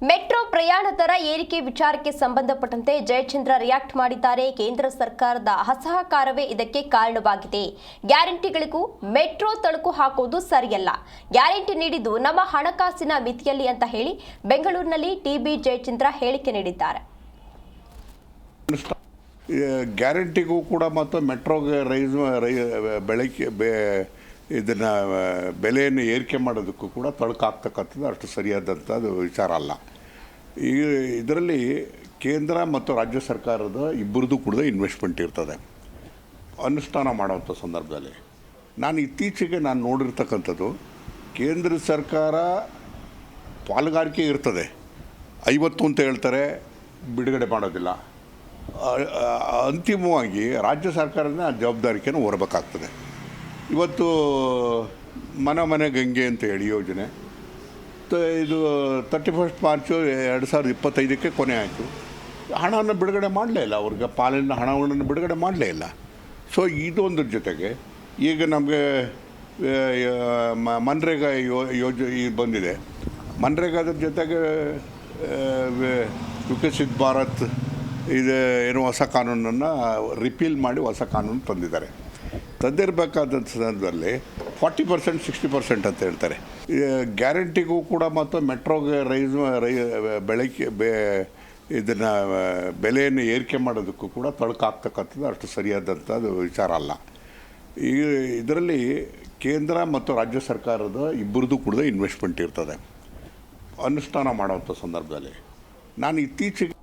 Metro ಪ್ರಯಾಣ ದರ ಏರಿಕೆ ವಿಚಾರಕ್ಕೆ ಸಂಬಂಧಪಟ್ಟಂತೆ ಜಯಚಂದ್ರ ರಿಯಾಕ್ಟ್ ಮಾಡಿದ್ದಾರೆ. ಕೇಂದ್ರ ಸರ್ಕಾರದ ಅಸಹಕಾರವೇ ಇದಕ್ಕೆ ಕಾರಣವಾಗಿದೆ. ಗ್ಯಾರಂಟಿಗಳಿಗೂ ಮೆಟ್ರೋ ತಳುಕು ಹಾಕುವುದು ಸರಿಯಲ್ಲ. ಗ್ಯಾರಂಟಿ ನೀಡಿದ್ದು ನಮ್ಮ ಹಣಕಾಸಿನ ಮಿತಿಯಲ್ಲಿ ಅಂತ ಹೇಳಿ ಬೆಂಗಳೂರಿನಲ್ಲಿ ಟಿಬಿ ಜಯಚಂದ್ರ ಹೇಳಿಕೆ ನೀಡಿದ್ದಾರೆ. ಗ್ಯಾರಂಟಿಗೂ ಕೂಡ ಮತ್ತು ಮೆಟ್ರೋಗೆ ಇದನ್ನು ಬೆಲೆಯನ್ನು ಏರಿಕೆ ಮಾಡೋದಕ್ಕೂ ಕೂಡ ತಳುಕಾಗ್ತಕ್ಕಂಥದ್ದು ಅಷ್ಟು ಸರಿಯಾದಂಥದ್ದು ವಿಚಾರ ಅಲ್ಲ. ಇದರಲ್ಲಿ ಕೇಂದ್ರ ಮತ್ತು ರಾಜ್ಯ ಸರ್ಕಾರದ ಇಬ್ಬರದ್ದು ಕೂಡ ಇನ್ವೆಸ್ಟ್ಮೆಂಟ್ ಇರ್ತದೆ ಅನುಷ್ಠಾನ ಮಾಡುವಂಥ ಸಂದರ್ಭದಲ್ಲಿ. ಇತ್ತೀಚೆಗೆ ನೋಡಿರ್ತಕ್ಕಂಥದ್ದು ಕೇಂದ್ರ ಸರ್ಕಾರ ಪಾಲುಗಾರಿಕೆ ಇರ್ತದೆ, 50 ಅಂತ ಹೇಳ್ತಾರೆ, ಬಿಡುಗಡೆ ಮಾಡೋದಿಲ್ಲ. ಅಂತಿಮವಾಗಿ ರಾಜ್ಯ ಸರ್ಕಾರನೇ ಆ ಜವಾಬ್ದಾರಿಕೆಯನ್ನು ಹೊರಬೇಕಾಗ್ತದೆ. ಇವತ್ತು ಮನೆ ಗಂಗೆ ಅಂತ ಹೇಳಿ ಯೋಜನೆ ಇದು 31 ಮಾರ್ಚು 2025 ಕೊನೆ ಆಯಿತು. ಹಣವನ್ನು ಬಿಡುಗಡೆ ಮಾಡಲೇ ಇಲ್ಲ, ಅವ್ರಿಗೆ ಪಾಲಿನ ಹಣವನ್ನು ಬಿಡುಗಡೆ ಮಾಡಲೇ ಇಲ್ಲ. ಸೊ ಇದೊಂದ್ರ ಜೊತೆಗೆ ಈಗ ನಮಗೆ ಮನ್ರೇಗಾ ಯೋಜನೆ ಬಂದಿದೆ. ಮನ್ರೇಗಾದ ಜೊತೆಗೆ ವಿಕಸಿತ್ ಭಾರತ್ ಏನು ಹೊಸ ಕಾನೂನನ್ನು ರಿಪೀಲ್ ಮಾಡಿ ಹೊಸ ಕಾನೂನು ತಂದಿರಬೇಕಾದ ಸಂದರ್ಭದಲ್ಲಿ 40% 60% ಅಂತ ಹೇಳ್ತಾರೆ. ಗ್ಯಾರಂಟಿಗೂ ಕೂಡ ಮತ್ತು ಮೆಟ್ರೋಗೆ ಇದನ್ನು ಬೆಲೆಯನ್ನು ಏರಿಕೆ ಮಾಡೋದಕ್ಕೂ ಕೂಡ ತಳುಕಾಗ್ತಕ್ಕಂಥದ್ದು ಅಷ್ಟು ಸರಿಯಾದಂಥದ್ದು ವಿಚಾರ ಅಲ್ಲ. ಇದರಲ್ಲಿ ಕೇಂದ್ರ ಮತ್ತು ರಾಜ್ಯ ಸರ್ಕಾರದ ಇಬ್ಬರದ್ದು ಕೂಡ ಇನ್ವೆಸ್ಟ್ಮೆಂಟ್ ಇರ್ತದೆ ಅನುಷ್ಠಾನ ಮಾಡುವಂಥ ಸಂದರ್ಭದಲ್ಲಿ. ಇತ್ತೀಚೆಗೆ